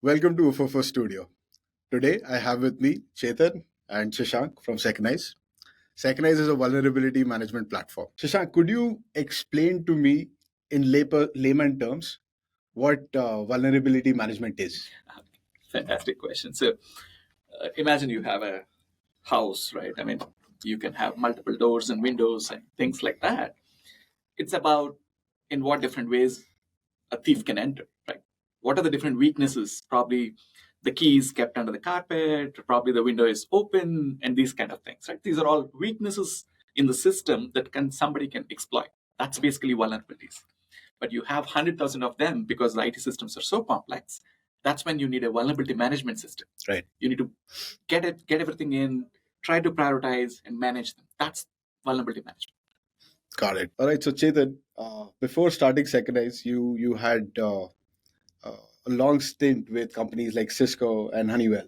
Welcome to UFO Studio. Today I have with me Chetan and Shashank from Seconize. Seconize is a vulnerability management platform. Shashank, could you explain to me in layman terms what vulnerability management is? Fantastic question. So, imagine you have a house, right? I mean, you can have multiple doors and windows and things like that. It's about in what different ways a thief can enter, right? What are the different weaknesses? Probably the key is kept under the carpet, probably the window is open, and these kind of things, right? These are all weaknesses in the system that somebody can exploit. That's basically vulnerabilities. But you have 100,000 of them because the IT systems are so complex. That's when you need a vulnerability management system. Right. You need to get everything in, try to prioritize and manage them. That's vulnerability management. Got it. All right. So Chetan, before starting Seconize, you had a long stint with companies like Cisco and Honeywell.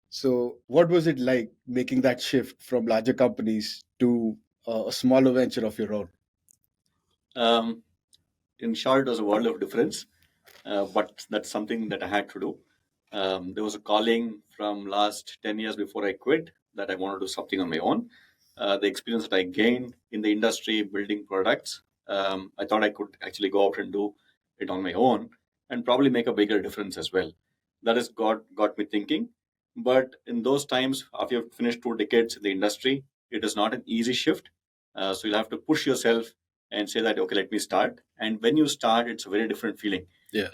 So, what was it like making that shift from larger companies to a smaller venture of your own? Um, in short, it was a world of difference, but that's something that I had to do. There was a calling from last 10 years before I quit that I want to do something on my own. The experience that I gained in the industry building products, I thought I could actually go out and do it on my own and probably make a bigger difference as well. That has got me thinking. But in those times, after you've finished 2 decades in the industry, it is not an easy shift. So you'll have to push yourself and say that, okay, let me start. And when you start, it's a very different feeling,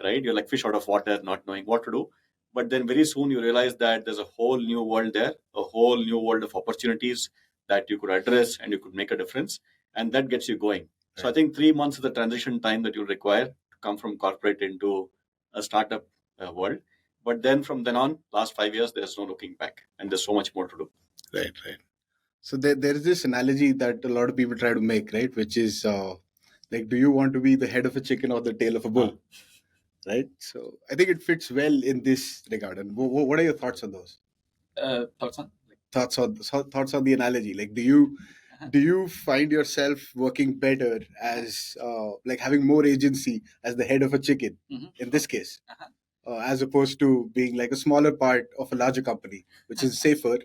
right? You're like fish out of water, not knowing what to do. But then very soon you realize that there's a whole new world there, a whole new world of opportunities that you could address and you could make a difference. And that gets you going. So I think 3 months is the transition time that you require to come from corporate into a startup world. But then from then on, last 5 years, there's no looking back and there's so much more to do. Right, right. So there is this analogy that a lot of people try to make, right? Which is like, do you want to be the head of a chicken or the tail of a bull? Right. So I think it fits well in this regard. And what are your thoughts on those? Thoughts on? Thoughts on the analogy. Like, do you find yourself working better as like having more agency as the head of a chicken in this case, as opposed to being like a smaller part of a larger company, which is safer?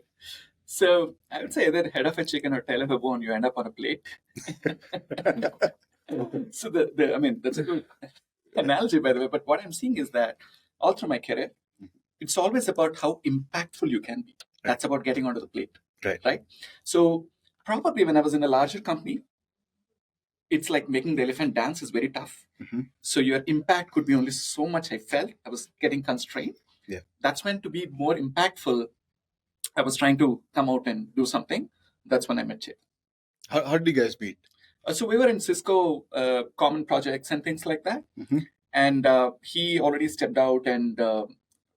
So I would say either head of a chicken or tail of a bone, you end up on a plate. So I mean, that's a good analogy, by the way. But what I'm seeing is that all through my career, it's always about how impactful you can be. That's about getting onto the plate, right? So probably when I was in a larger company, it's like making the elephant dance is very tough. So your impact could be only so much. I felt I was getting constrained. Yeah. That's when to be more impactful, I was trying to come out and do something. That's when I met Chip. How did you guys meet? So we were in Cisco common projects and things like that. And he already stepped out and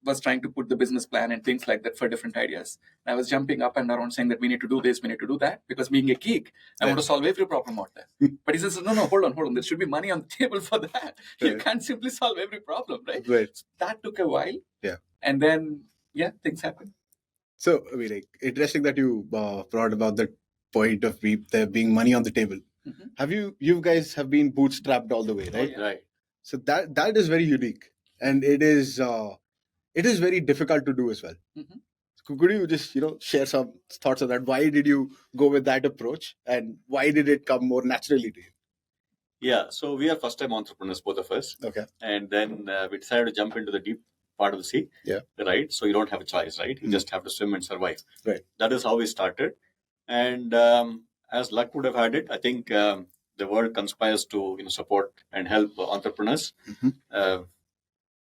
was trying to put the business plan and things like that for different ideas. And I was jumping up and around saying that we need to do this, we need to do that. Because being a geek, I want to solve every problem out there. But he says, no, hold on. There should be money on the table for that. You can't simply solve every problem, right? So that took a while. Yeah. And then, things happened. So, I mean, like, interesting that you brought about the point of there being money on the table. Have you guys have been bootstrapped all the way, right? Right. So that is very unique, and it is very difficult to do as well. Could you just share some thoughts on that? Why did you go with that approach, and why did it come more naturally to you? Yeah, so we are first-time entrepreneurs, both of us. Okay. And then we decided to jump into the deep part of the sea. Yeah. Right. So you don't have a choice, right? You just have to swim and survive. Right. That is how we started. And as luck would have had it, I think the world conspires to support and help entrepreneurs.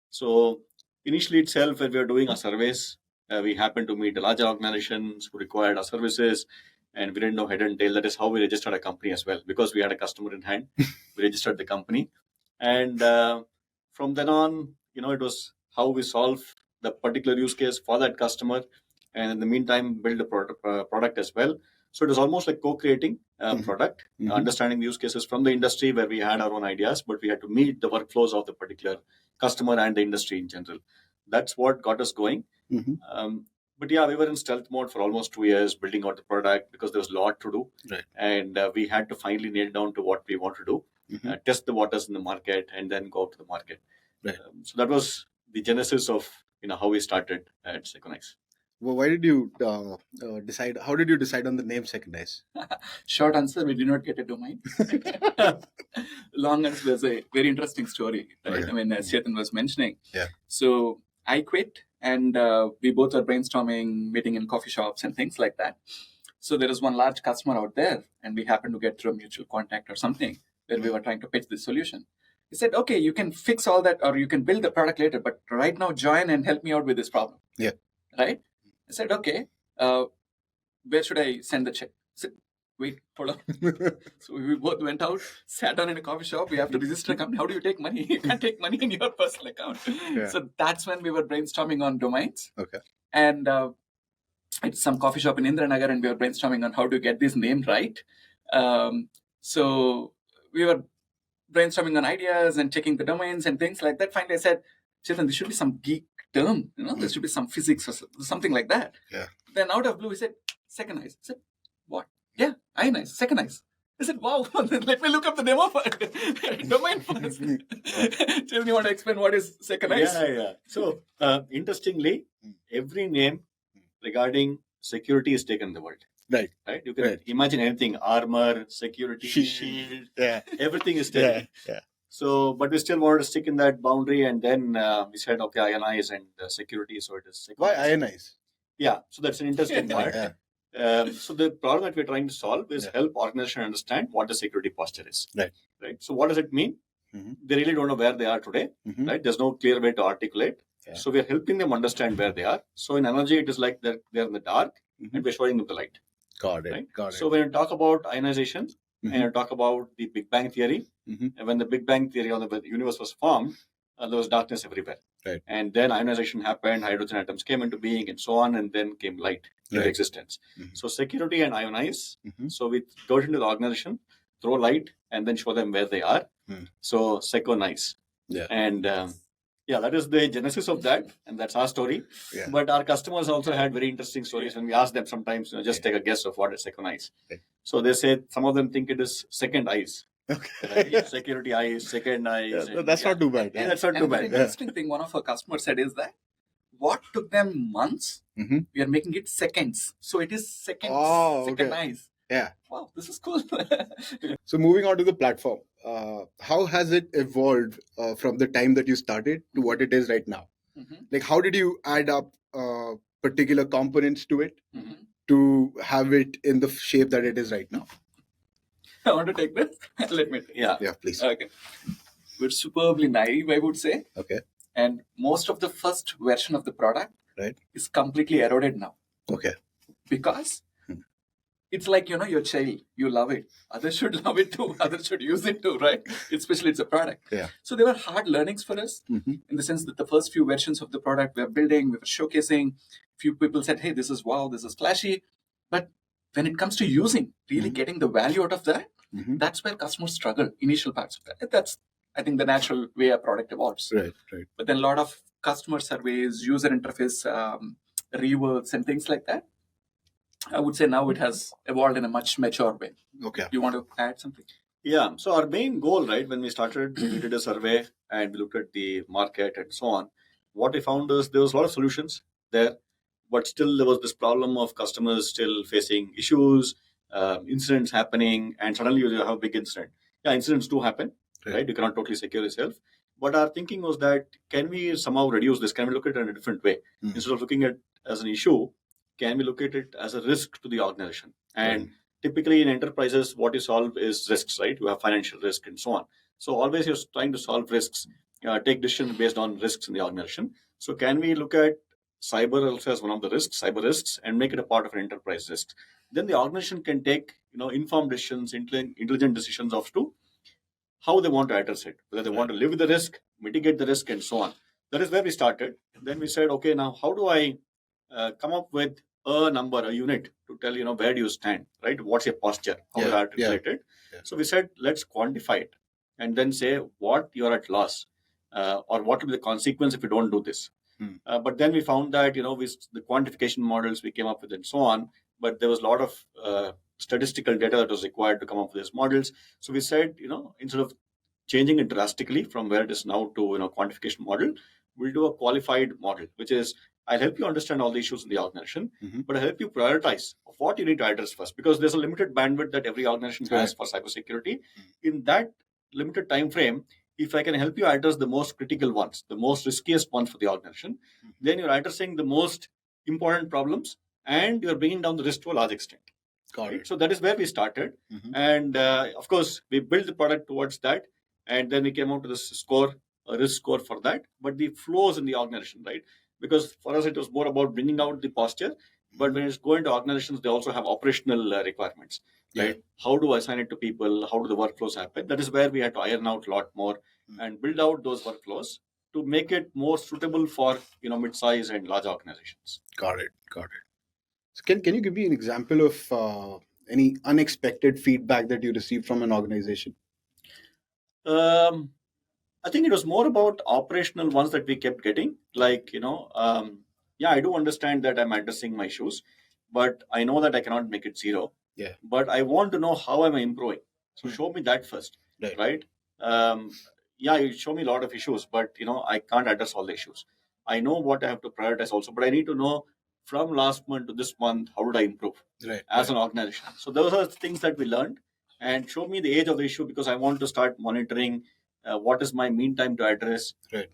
So initially itself, when we were doing our surveys, we happened to meet larger organizations who required our services, and we didn't know head and tail. That is how we registered a company as well, because we had a customer in hand. We registered the company, and from then on, it was how we solve the particular use case for that customer, and in the meantime, build a product as well. So it was almost like co-creating a product, understanding the use cases from the industry where we had our own ideas, but we had to meet the workflows of the particular customer and the industry in general. That's what got us going. But yeah, we were in stealth mode for almost 2 years, building out the product because there was a lot to do. Right. And we had to finally nail down to what we want to do, test the waters in the market, and then go out to the market. Right. So that was the genesis of how we started at Seconize. Well, why did you decide? How did you decide on the name Seconize? Short answer: we did not get a domain. Long answer: there's a very interesting story, right? Okay. I mean, as Chetan was mentioning. Yeah. So I quit, and we both are brainstorming, meeting in coffee shops and things like that. So there is one large customer out there, and we happened to get through a mutual contact or something where we were trying to pitch this solution. He said, "Okay, you can fix all that, or you can build the product later, but right now join and help me out with this problem." Yeah. Right. I said, "Okay, where should I send the check?" I said, "Wait, hold on." So we both went out, sat down in a coffee shop. We have to register a company. How do you take money? You can't take money in your personal account. Yeah. So that's when we were brainstorming on domains. Okay. And it's some coffee shop in Indranagar, and we were brainstorming on how to get this name right. So we were brainstorming on ideas and checking the domains and things like that. Finally, I said, "Chetan, there should be some geek term. There should be some physics or something like that." Yeah. Then out of blue, he said, "Seconize." I said, "What?" "Yeah, ionize, Seconize." I said, "Wow, let me look up the demo for domain first." Chetan, you want to explain what is Seconize? Yeah. So, interestingly, every name regarding security is taken in the world. Right. You can imagine anything: armor, security, shield. Yeah. Everything is taken. Yeah. So, but we still wanted to stick in that boundary, and then we said, okay, ionize and security. So it is. Why ionize? Yeah. So that's an interesting part. Yeah. So the problem that we're trying to solve is help organization understand what the security posture is. Right. So what does it mean? Mm-hmm. They really don't know where they are today. Mm-hmm. Right. There's no clear way to articulate. Yeah. So we're helping them understand where they are. So in analogy, it is like they're in the dark, and we're showing them the light. Got it. Right? Got it. So when you talk about ionization, and you talk about the Big Bang Theory, and when the Big Bang Theory on the universe was formed, there was darkness everywhere. Right. And then ionization happened, hydrogen atoms came into being, and so on, and then came light into existence. So security and ionize. So we go into the organization, throw light, and then show them where they are. So Seconize. Yeah. And that is the genesis of that, and that's our story. Yeah. But our customers also had very interesting stories when we ask them sometimes, just take a guess of what is Seconize. Okay. So they say some of them think it is second eyes. Okay. Right? Security eyes, second eyes. Yeah, that's not too bad. That's not too bad. The interesting thing one of our customers said is that what took them months, we are making it seconds. So it is seconds. Second eyes. Yeah. Wow, this is cool. So moving on to the platform, how has it evolved from the time that you started to what it is right now? Like, how did you add up particular components to it to have it in the shape that it is right now? I want to take this. Let me take. Yeah, please. Okay. We're superbly naive, I would say. Okay. And most of the first version of the product is completely eroded now. Okay. Because it's like, your child, you love it. Others should love it too. Others should use it too, right? Especially it's a product. Yeah. So there were hard learnings for us in the sense that the first few versions of the product we were building, we were showcasing. Few people said, hey, this is wow, this is flashy. But when it comes to using, really getting the value out of that, that's where customers struggle, initial parts of that. That's, I think, the natural way a product evolves. Right. But then a lot of customer surveys, user interface reworks and things like that, I would say now it has evolved in a much mature way. Okay. You want to add something? Yeah. So our main goal, when we started, we did a survey and we looked at the market and so on. What we found is there was a lot of solutions there, but still there was this problem of customers still facing issues, incidents happening, and suddenly you have a big incident. Yeah, incidents do happen, right? You cannot totally secure yourself. But our thinking was that, can we somehow reduce this? Can we look at it in a different way? Instead of looking at it as an issue, can we look at it as a risk to the organization? And typically in enterprises, what you solve is risks, right? You have financial risk and so on. So always you're trying to solve risks, take decisions based on risks in the organization. So can we look at cyber also as one of the risks, cyber risks, and make it a part of an enterprise risk? Then the organization can take, informed decisions, intelligent decisions as to how they want to address it, whether they want to live with the risk, mitigate the risk, and so on. That is where we started. Then we said, okay, now how do I come up with a number, a unit to tell, where do you stand, right? What's your posture? How you articulate it? Yeah. So we said, let's quantify it and then say what you're at loss or what will be the consequence if you don't do this. But then we found that, with the quantification models we came up with and so on, but there was a lot of statistical data that was required to come up with these models. So we said, instead of changing it drastically from where it is now to, quantification model, we'll do a qualified model, which is I'll help you understand all the issues in the organization, Mhm. but I'll help you prioritize of what you need to address first, because there's a limited bandwidth that every organization has for cybersecurity. In that limited time frame, if I can help you address the most critical ones, the most riskiest ones for the organization, then you're addressing the most important problems and you're bringing down the risk to a large extent. Got Right? it. So that is where we started. Mhm. And of course, we built the product towards that. And then we came out to this score, a risk score for that. But the flows in the organization, right? Because for us, it was more about bringing out the posture. But when it's going to organizations, they also have operational requirements, right? Yeah. How do I assign it to people? How do the workflows happen? That is where we had to iron out a lot more and build out those workflows to make it more suitable for mid-size and large organizations. Got it. Got it. So can you give me an example of any unexpected feedback that you received from an organization? I think it was more about operational ones that we kept getting. Like, yeah, I do understand that I'm addressing my issues, but I know that I cannot make it zero. Yeah. But I want to know how am I improving. So Hmm. show me that first, Right. right? Yeah, you show me a lot of issues, but I can't address all the issues. I know what I have to prioritize also, but I need to know from last month to this month, how did I improve Right. as an organization? So those are things that we learned, and show me the age of the issue, because I want to start monitoring what is my mean time to address Right.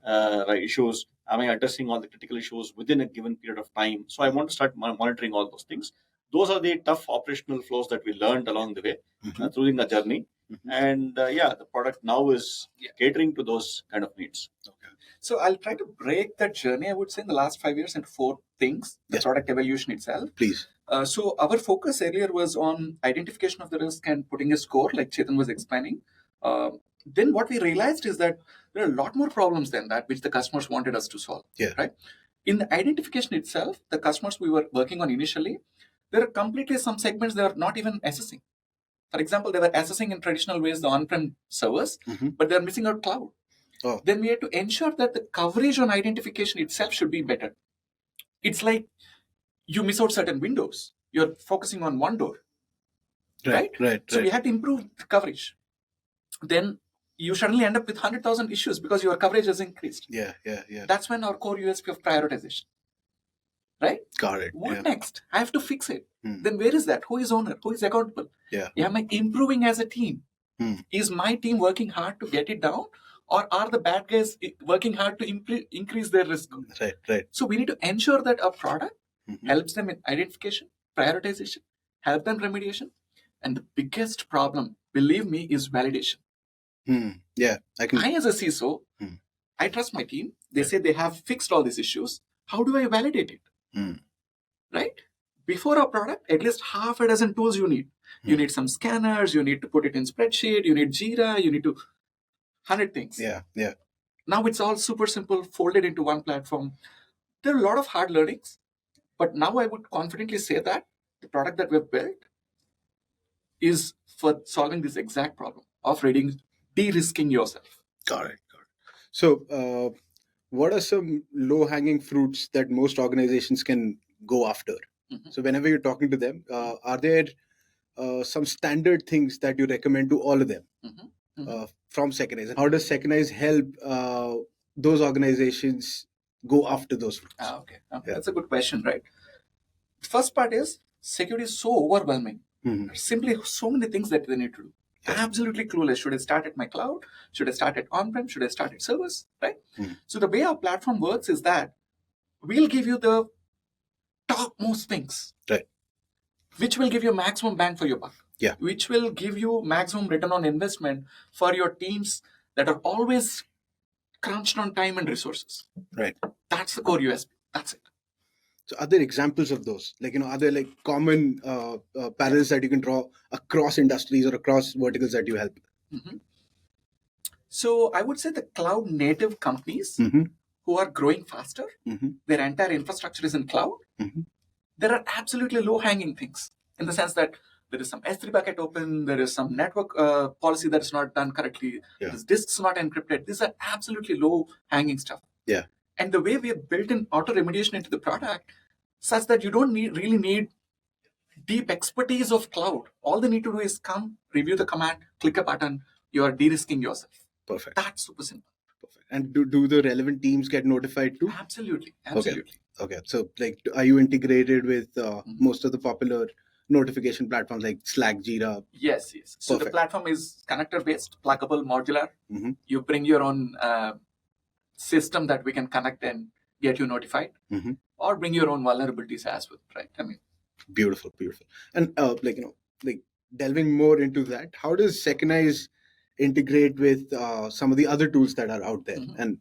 issues. Am I addressing all the critical issues within a given period of time? So I want to start monitoring all those things. Those are the tough operational flows that we learned along the way Mhm. through the journey. Mhm. And yeah, the product now is catering to those kind of needs. Okay. So I'll try to break that journey, I would say, in the last 5 years into 4 things, the Yes. product evolution itself. Please. So our focus earlier was on identification of the risk and putting a score, like Chetan was explaining. Then what we realized is that there are a lot more problems than that, which the customers wanted us to solve. Yeah. Right? In the identification itself, the customers we were working on initially, there are completely some segments they are not even assessing. For example, they were assessing in traditional ways the on-prem servers, Mhm. but they're missing out cloud. Oh. Then we had to ensure that the coverage on identification itself should be better. It's like you miss out certain windows. You're focusing on one door. Right? Right. So we had to improve the coverage. Then you suddenly end up with 100,000 issues because your coverage has increased. Yeah. That's when our core USP of prioritization. Right? Got it. What Yeah. next? I have to fix it. Hmm. Then where is that? Who is owner? Who is accountable? Yeah. Am I improving as a team? Hmm. Is my team working hard to get it down? Or are the bad guys working hard to increase their risk? Right. So we need to ensure that our product Mhm. helps them in identification, prioritization, help them remediation. And the biggest problem, believe me, is validation. Yeah. I can. I, as a CISO, Hmm. I trust my team. They Yeah. say they have fixed all these issues. How do I validate it? Hmm. Right? Before a product, at least half a dozen tools you need. You Hmm. need some scanners, you need to put it in spreadsheet, you need Jira, you need to 100 things. Yeah. Now it's all super simple, folded into one platform. There are a lot of hard learnings, but now I would confidently say that the product that we've built is for solving this exact problem of de-risking yourself. Got it. So, what are some low-hanging fruits that most organizations can go after? Mhm. So, whenever you're talking to them, are there some standard things that you recommend to all of them Mhm. Mhm. from Seconize? And how does Seconize help those organizations go after those fruits? Okay. Yeah. That's a good question, right? The first part is security is so overwhelming. Mhm. There's simply so many things that they need to do. Yeah. Absolutely clueless. Should I start at my cloud? Should I start at on-prem? Should I start at servers? Right? Mhm. So the way our platform works is that we'll give you the topmost things. Right. Which will give you maximum bang for your buck. Yeah. Which will give you maximum return on investment for your teams that are always crunched on time and resources. Right. That's the core USP. That's it. So, are there examples of those? Like, are there like common parallels that you can draw across industries or across verticals that you help? Mhm. So I would say the cloud native companies Mhm. who are growing faster, Mhm. their entire infrastructure is in cloud. Mhm. There are absolutely low hanging things in the sense that there is some S3 bucket open, there is some network policy that is not done correctly, Yeah. this disks not encrypted. These are absolutely low hanging stuff. Yeah. And the way we have built in auto remediation into the product, such that you don't really need deep expertise of cloud. All they need to do is come, review the command, click a button, you are de-risking yourself. Perfect. That's super simple. Perfect. And do the relevant teams get notified too? Absolutely. Okay. So, like, are you integrated with Mhm. most of the popular notification platforms like Slack, Jira? Yes. So the Perfect. platform is connector based, pluggable, modular. Mm-hmm. You bring your own system that we can connect and get you notified, Mm-hmm. or bring your own vulnerabilities as well, right? I mean, Beautiful. And like delving more into that, how does Seconize integrate with some of the other tools that are out there? Mhm. And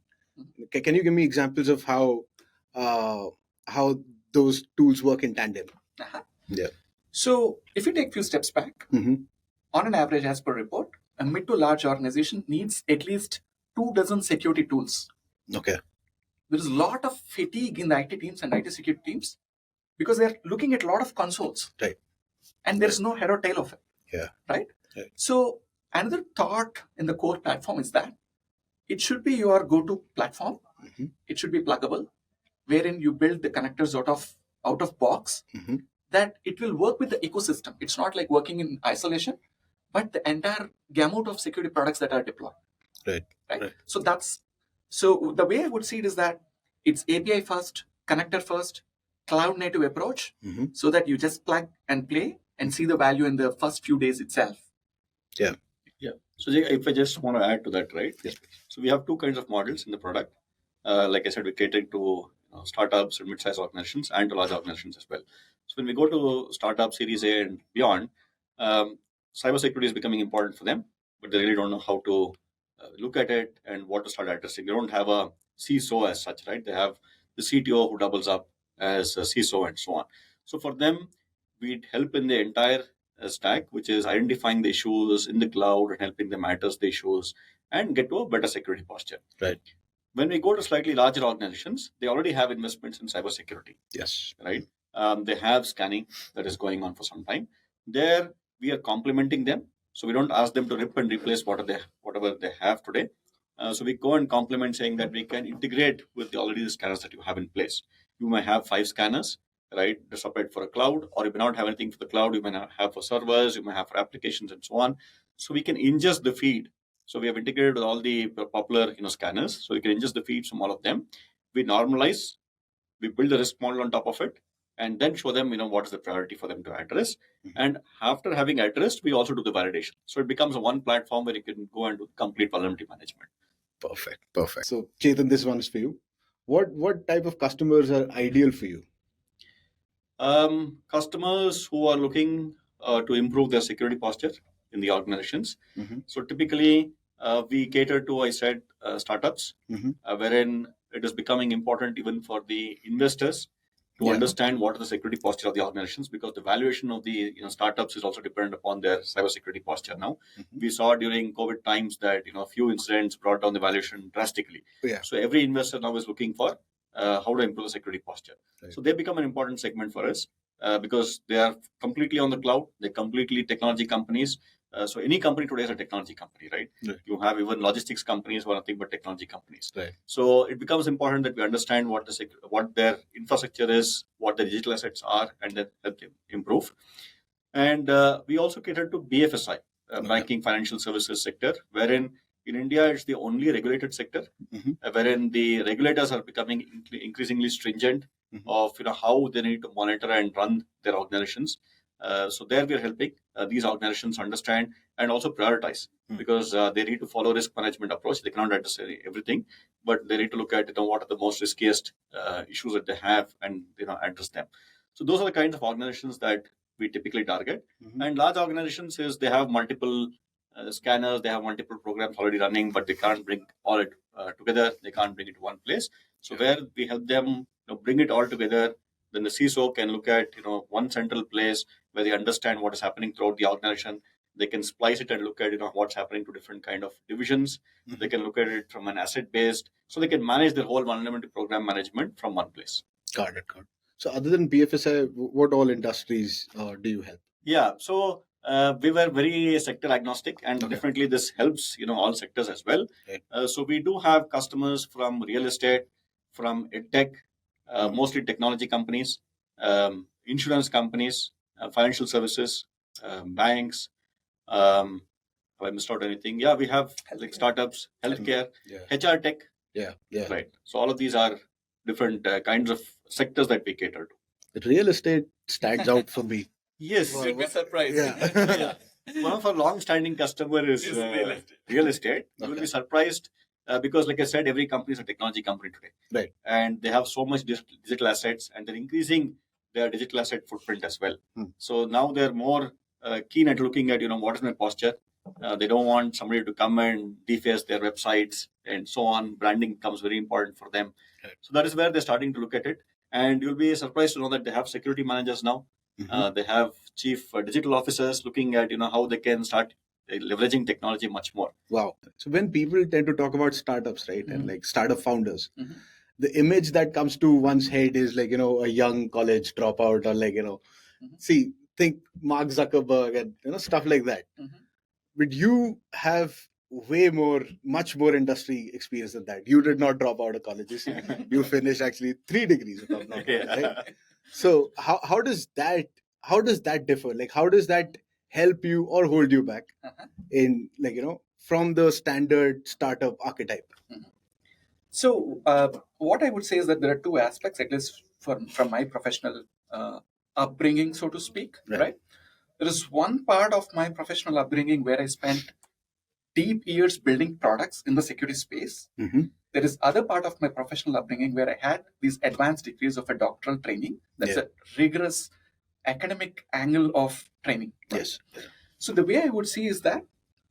can you give me examples of uh, how those tools work in tandem? Uh-huh. Yeah. So if you take a few steps back, Mm-hmm. on an average, as per report, a mid to large organization needs at least 2 dozen security tools. Okay. There is a lot of fatigue in the IT teams and IT security teams because they're looking at a lot of consoles. Right. And there's no head or tail of it. Yeah. Right? Right. So another thought in the core platform is that it should be your go-to platform. Mm-hmm. It should be pluggable, wherein you build the connectors out of box, Mm-hmm. that it will work with the ecosystem. It's not like working in isolation, but the entire gamut of security products that are deployed. Right. So the way I would see it is that it's API first, connector first, cloud native approach, Mm-hmm. so that you just plug and play and see the value in the first few days itself. Yeah. So if I just want to add to that, right? Yes, please. So we have two kinds of models in the product. Like I said, we cater to startups and mid-sized organizations and to large organizations as well. So when we go to startup, Series A and beyond, cybersecurity is becoming important for them, but they really don't know how to look at it and what to start addressing. They don't have a CISO as such, right? They have the CTO who doubles up as a CISO and so on. So for them, we'd help in the entire stack, which is identifying the issues in the cloud and helping them address the issues and get to a better security posture. Right. When we go to slightly larger organizations, they already have investments in cybersecurity. Yes. Right. They have scanning that is going on for some time. There, we are complementing them. So we don't ask them to rip and replace whatever they have today. So we go and complement, saying that we can integrate with the scanners that you have in place. You may have 5 scanners, right? They're separate for a cloud, or you may not have anything for the cloud. You may not have for servers, you may have for applications and so on. So we can ingest the feed. So we have integrated with all the popular scanners. So we can ingest the feeds from all of them. We normalize, we build a risk model on top of it, and then show them what is the priority for them to address. Mm-hmm. And after having addressed, we also do the validation. So it becomes a one platform where you can go and do complete vulnerability management. Perfect. So Chetan, this one is for you. What type of customers are ideal for you? Customers who are looking to improve their security posture in the organizations. Mm-hmm. So typically, we cater to, I said, startups, Mm-hmm. Wherein it is becoming important even for the investors to understand what is the security posture of the organizations, because the valuation of the startups is also dependent upon their cybersecurity posture now. Mm-hmm. We saw during COVID times that a few incidents brought down the valuation drastically. Yeah. So every investor now is looking for how to improve the security posture. Right. So they become an important segment for us because they are completely on the cloud. They're completely technology companies. So any company today is a technology company, right? You have even logistics companies who are nothing but technology companies. Right. So it becomes important that we understand what their infrastructure is, what their digital assets are, and then help them improve. And we also cater to BFSI, banking, financial services sector, wherein in India it's the only regulated sector, wherein the regulators are becoming increasingly stringent of how they need to monitor and run their organizations. So there we are helping these organizations understand and also prioritize, because they need to follow risk management approach. They cannot address everything, but they need to look at what are the most riskiest issues that they have and address them. So those are the kinds of organizations that we typically target. And large organizations is they have multiple scanners, they have multiple programs already running, but they can't bring all it together. They can't bring it to one place. So where we help them bring it all together, then the CISO can look at one central place where they understand what is happening throughout the organization. They can splice it and look at what's happening to different kind of divisions. They can look at it from an asset based, so they can manage their whole vulnerability program management from one place. Got it. So other than BFSI, what all industries do you help? Yeah, so we were very sector agnostic, and definitely this helps all sectors as well. Right. So we do have customers from real estate, from edtech, mostly technology companies, insurance companies, financial services, banks. Have I missed out anything? Yeah, we have like startups, healthcare, HR tech. Yeah. right? So all of these are different kinds of sectors that we cater to. Real estate stands out for me. Yes. Wow. You'd be surprised. Yeah. One of our long-standing customer is Is real estate. real estate. You will Okay. be surprised because, like I said, every company is a technology company today, Right. and they have so much digital assets, and they're increasing their digital asset footprint as well. So now they're more keen at looking at what is my posture. They don't want somebody to come and deface their websites and so on. Branding becomes very important for them. Right. So that is where they're starting to look at it, and you'll be surprised to know that they have security managers now. They have chief digital officers looking at how they can start leveraging technology much more. Wow. So when people tend to talk about startups, right, and like startup founders, Mhm. the image that comes to one's head is like a young college dropout, or like see, think Mark Zuckerberg and stuff like that. Mhm. But you have much more industry experience than that. You did not drop out of colleges. You finished actually 3 degrees, if I'm not wrong, right? So how does that differ? Like, how does that help you or hold you back in from the standard startup archetype? So, what I would say is that there are two aspects, at least from my professional upbringing, so to speak. Right. There is one part of my professional upbringing where I spent deep years building products in the security space. There is other part of my professional upbringing where I had these advanced degrees of a doctoral training. That's a rigorous academic angle of training. Right? Yes. Yeah. So the way I would see is that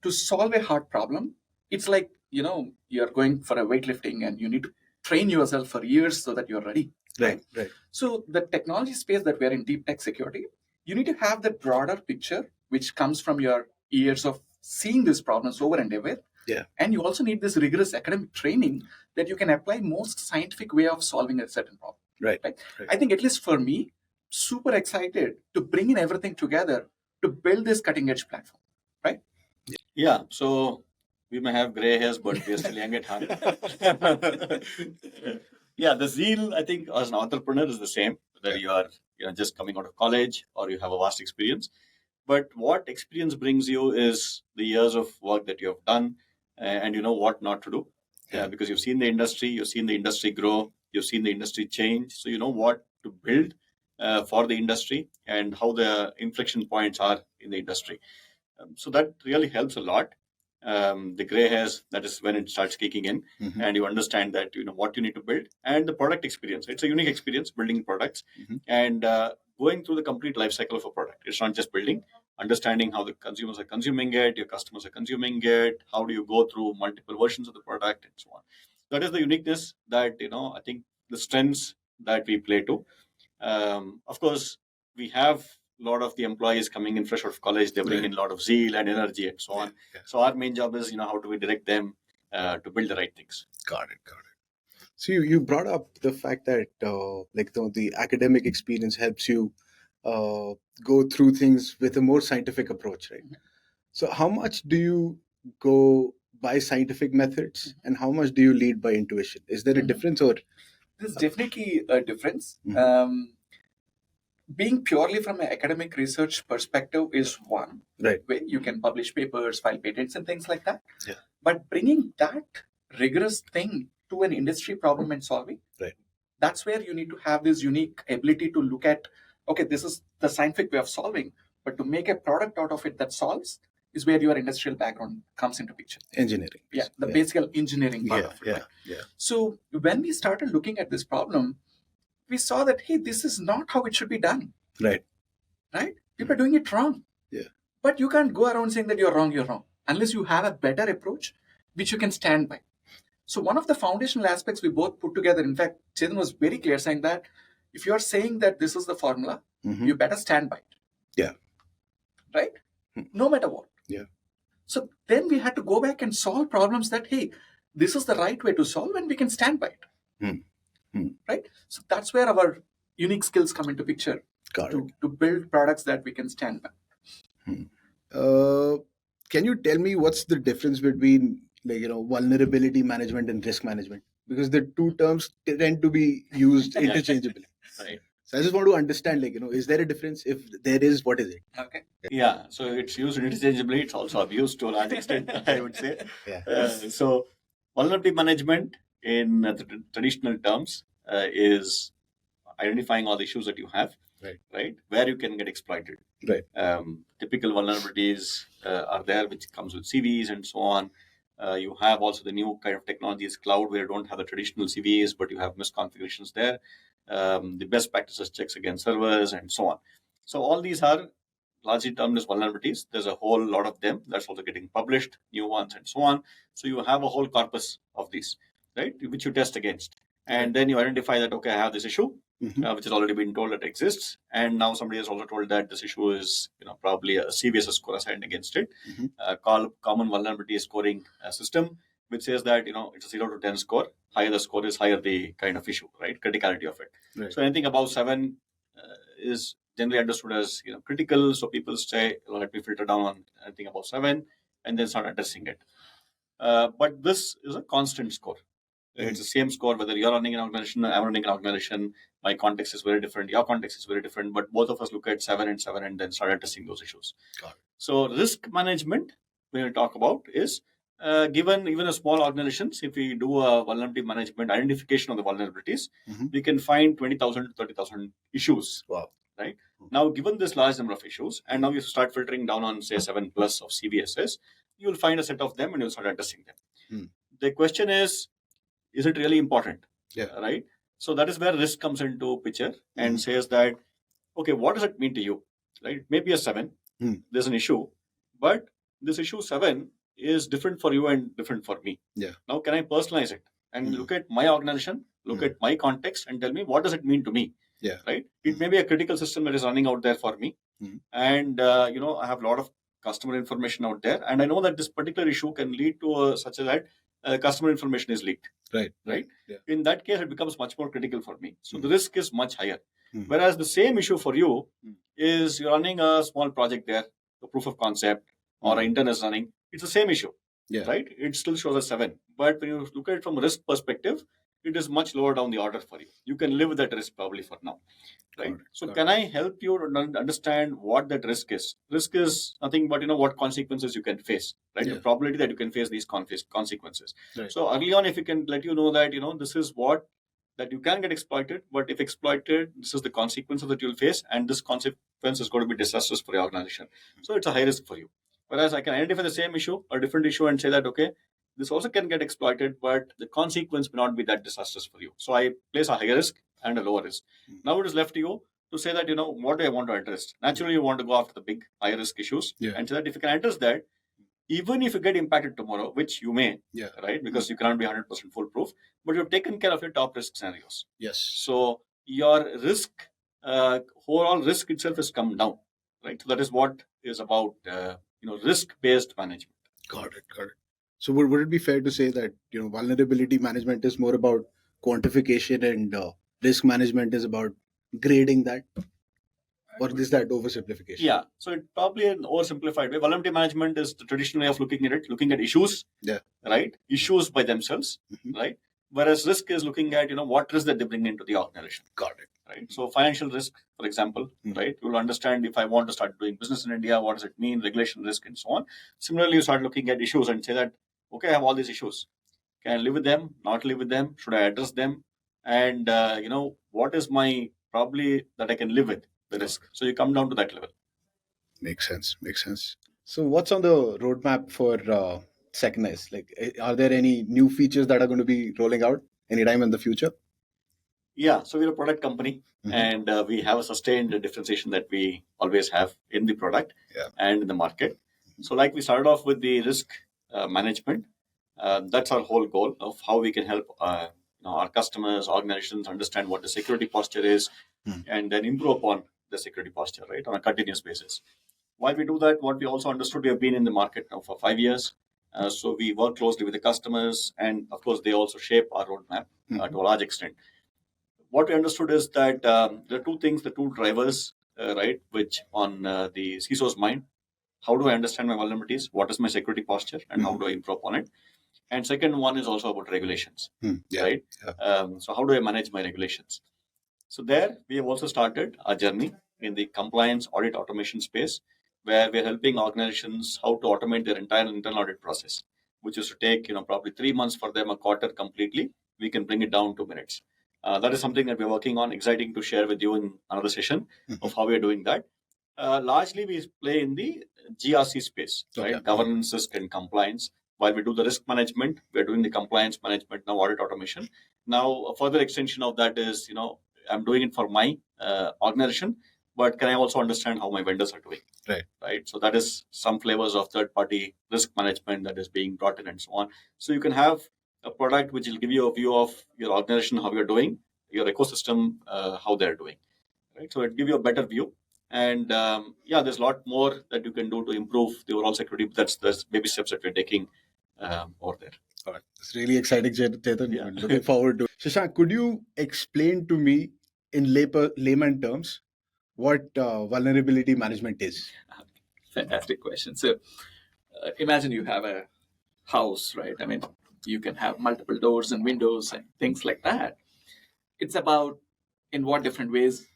to solve a hard problem, it's like, you're going for a weightlifting and you need to train yourself for years so that you're ready. Right. So the technology space that we're in, deep tech security, you need to have that broader picture, which comes from your years of seeing these problems over and over. Yeah. And you also need this rigorous academic training that you can apply most scientific way of solving a certain problem. Right. I think, at least for me, super excited to bring in everything together to build this cutting edge platform. Right? Yeah. So we may have gray hairs, but we're still young at heart. Yeah, the zeal, I think, as an entrepreneur is the same, whether you are just coming out of college or you have a vast experience. But what experience brings you is the years of work that you have done, and you know what not to do. Because you've seen the industry, you've seen the industry grow, you've seen the industry change. So you know what to build for the industry and how the inflection points are in the industry. So that really helps a lot. The gray hairs, that is when it starts kicking in, and you understand that what you need to build, and the product experience. It's a unique experience building products and going through the complete life cycle of a product. It's not just building, understanding how the consumers are consuming it, your customers are consuming it, how do you go through multiple versions of the product, and so on. That is the uniqueness that I think the strengths that we play to. Of course, we have a lot of the employees coming in fresh out of college. They bring in a lot of zeal and energy and so on. So our main job is how do we direct them to build the right things. Got it. So you brought up the fact that the academic experience helps you go through things with a more scientific approach, right? So how much do you go by scientific methods and how much do you lead by intuition? Is there a difference, or There's definitely a difference. Being purely from an academic research perspective is one right? way. You can publish papers, file patents, and things like that. Yeah. But bringing that rigorous thing to an industry problem and solving, right? That's where you need to have this unique ability to look at, okay, this is the scientific way of solving, but to make a product out of it that solves is where your industrial background comes into picture. Engineering. Yeah, the basic engineering part of it. Yeah. So when we started looking at this problem, we saw that, hey, this is not how it should be done. Right. People are doing it wrong. Yeah. But you can't go around saying that you're wrong, unless you have a better approach, which you can stand by. So one of the foundational aspects we both put together, in fact, Chetan was very clear saying that if you're saying that this is the formula, you better stand by it. Yeah. Right? No matter what. Yeah. So then we had to go back and solve problems that, hey, this is the right way to solve and we can stand by it. Right? So that's where our unique skills come into picture to build products that we can stand by. Can you tell me what's the difference between vulnerability management and risk management? Because the two terms tend to be used interchangeably. Right. So I just want to understand, is there a difference? If there is, what is it? Okay. Yeah. So it's used interchangeably. It's also abused to a large extent, I would say. Yeah. So vulnerability management in the traditional terms is identifying all the issues that you have, right? Where you can get exploited. Right. Typical vulnerabilities are there, which comes with CVEs and so on. You have also the new kind of technologies, cloud, where you don't have the traditional CVEs, but you have misconfigurations there. The best practices checks against servers and so on. So all these are largely termed as vulnerabilities. There's a whole lot of them that's also getting published, new ones and so on. So you have a whole corpus of these, right, which you test against. And then you identify that, okay, I have this issue, which has already been told that exists. And now somebody has also told that this issue is, probably a CVSS score assigned against it. Common vulnerability scoring system, which says that, it's a 0 to 10 score. Higher the score is, higher the kind of issue, right? Criticality of it. Right. So anything above 7 is generally understood as critical. So people say, let me filter down on anything above 7 and then start addressing it. But this is a constant score. It's the same score whether you're running an organization, I'm running an organization. My context is very different. Your context is very different. But both of us look at 7 and 7 and then start addressing those issues. So risk management, when we talk about, is given even a small organizations, if we do a vulnerability management identification of the vulnerabilities, we can find 20,000 to 30,000 issues. Wow. Right. Now, given this large number of issues, and now you start filtering down on, say, 7 plus of CVSS, you will find a set of them and you'll start addressing them. The question is it really important? Yeah. Right. So that is where risk comes into picture and says that, okay, what does it mean to you? Right. Maybe a 7, there's an issue, but this issue 7 is different for you and different for me. Yeah. Now, can I personalize it and look at my organization, look at my context and tell me what does it mean to me? Yeah. Right. It may be a critical system that is running out there for me. And, I have a lot of customer information out there. And I know that this particular issue can lead to such that customer information is leaked. Right. Yeah. In that case, it becomes much more critical for me. So the risk is much higher. Whereas the same issue for you is you're running a small project there, a proof of concept or an intern is running. It's the same issue. Yeah. Right. It still shows a 7. But when you look at it from a risk perspective, it is much lower down the order for you. You can live with that risk probably for now. Right. So can I help you to understand what that risk is? Risk is nothing but, what consequences you can face, right? Yeah. The probability that you can face these consequences. Right. So early on, if you can let you know that, this is what, that you can get exploited, but if exploited, this is the consequences that you'll face. And this consequence is going to be disastrous for your organization. So it's a high risk for you. Whereas I can identify the same issue or different issue and say that, okay, this also can get exploited, but the consequence may not be that disastrous for you. So I place a higher risk and a lower risk. Now it is left to you to say that, what do I want to address? Naturally, you want to go after the big, higher risk issues. Yeah. And so that if you can address that, even if you get impacted tomorrow, which you may, right? Because you cannot be 100% foolproof, but you've taken care of your top risk scenarios. Yes. So your risk, overall risk itself has come down, right? So that is what is about, risk-based management. Got it. So would it be fair to say that, vulnerability management is more about quantification and risk management is about grading that? Or is that oversimplification? Yeah. So it's probably an oversimplified way. Vulnerability management is the traditional way of looking at it, looking at issues, right? Issues by themselves, right? Whereas risk is looking at, what risk that they bring into the organization. Got it. Right. So financial risk, for example, right? You will understand if I want to start doing business in India, what does it mean, regulation risk and so on. Similarly, you start looking at issues and say that, okay, I have all these issues. Can I live with them? Not live with them? Should I address them? And, what is my probably that I can live with the risk? So you come down to that level. Makes sense. So what's on the roadmap for Seconize? Like, are there any new features that are going to be rolling out anytime in the future? Yeah. So we're a product company and we have a sustained differentiation that we always have in the product and in the market. So like we started off with the risk management. That's our whole goal of how we can help our customers, organizations understand what the security posture is and then improve upon the security posture, right, on a continuous basis. While we do that, what we also understood, we have been in the market now for 5 years. So we work closely with the customers and of course they also shape our roadmap to a large extent. What we understood is that there are two things, the two drivers, right, which on the CISO's mind. How do I understand my vulnerabilities? What is my security posture and how do I improve on it? And second one is also about regulations, right? So how do I manage my regulations? So there we have also started a journey in the compliance audit automation space where we're helping organizations how to automate their entire internal audit process, which is to take, probably 3 months for them, a quarter completely. we can bring it down to minutes. That is something that we're working on. Exciting to share with you in another session of how we're doing that. Largely, we play in the GRC space, right? Okay. Governance, risk, and compliance. While we do the risk management, we're doing the compliance management, now audit automation. Now, a further extension of that is, I'm doing it for my organization, but can I also understand how my vendors are doing? Right. So that is some flavors of third-party risk management that is being brought in and so on. So you can have a product which will give you a view of your organization, how you're doing, your ecosystem, how they're doing. Right. So it give you a better view. And there's a lot more that you can do to improve the overall security. That's baby steps that we're taking over there. All right. It's really exciting, Chetan. Yeah. I'm looking forward to it. Shashank, could you explain to me in layman terms what vulnerability management is? Fantastic question. So imagine you have a house, right? I mean, you can have multiple doors and windows and things like that. It's about in what different ways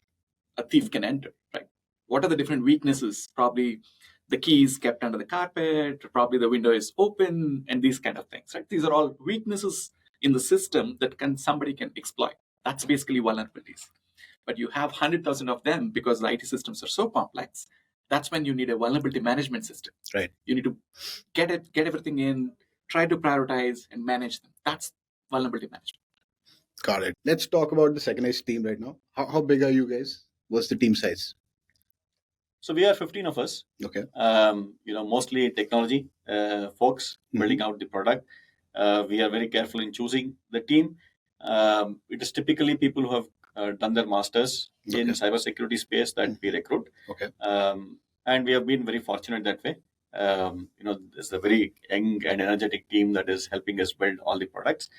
a thief can enter, right? What are the different weaknesses? Probably the key is kept under the carpet, probably the window is open, and these kind of things, right? These are all weaknesses in the system that somebody can exploit. That's basically vulnerabilities. But you have 100,000 of them because the IT systems are so complex. That's when you need a vulnerability management system. Right. You need to get everything in, try to prioritize and manage them. That's vulnerability management. Got it. Let's talk about the Seconize team right now. How big are you guys? What's the team size? So we are 15 of us. Okay. Mostly technology folks building out the product. We are very careful in choosing the team. It is typically people who have done their masters in cybersecurity space that we recruit. Okay. And we have been very fortunate that way. It's a very young and energetic team that is helping us build all the products.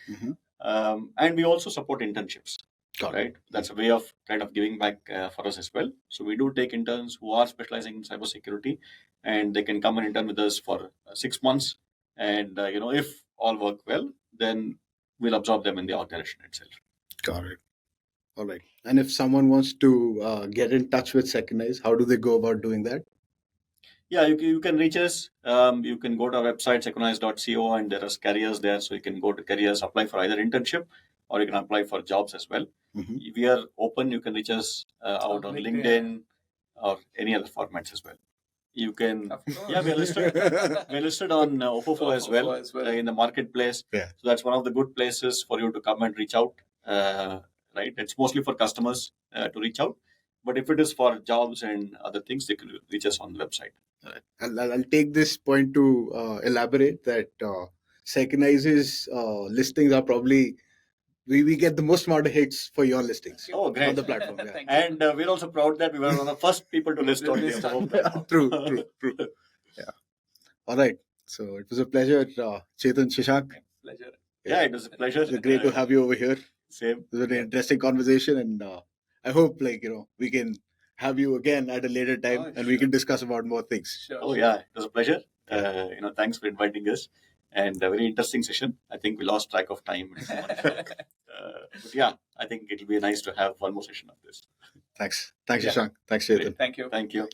And we also support internships. Right. That's a way of kind of giving back for us as well. So we do take interns who are specializing in cybersecurity, and they can come and intern with us for 6 months. And if all work well, then we'll absorb them in the organization itself. Got it. All right. And if someone wants to get in touch with Seconize, how do they go about doing that? Yeah, you can reach us. You can go to our website, seconize.co, and there are careers there. So you can go to careers, apply for either internship, or you can apply for jobs as well. If we are open, you can reach us out on LinkedIn or any other formats as well. You can, we're listed on Ofofo as well in the marketplace. Yeah. So that's one of the good places for you to come and reach out. Right, it's mostly for customers to reach out. But if it is for jobs and other things, they can reach us on the website. I'll take this point to elaborate that Seconize's listings are probably we get the most amount of hits for your listings. Oh, great. On the platform. Yeah. And we're also proud that we were one of the first people to list on the True. Yeah. All right. So it was a pleasure, Chetan, Shashank. Pleasure. Yeah, it was a pleasure. It's great to have you over here. Same. It was an interesting conversation, and I hope we can have you again at a later time, and we can discuss about more things. Sure. Oh yeah, it was a pleasure. Thanks for inviting us, and a very interesting session. I think we lost track of time. But yeah, I think it'll be nice to have one more session of this. Thanks, Shashank. Thanks, Chetan. Thank you. Thank you.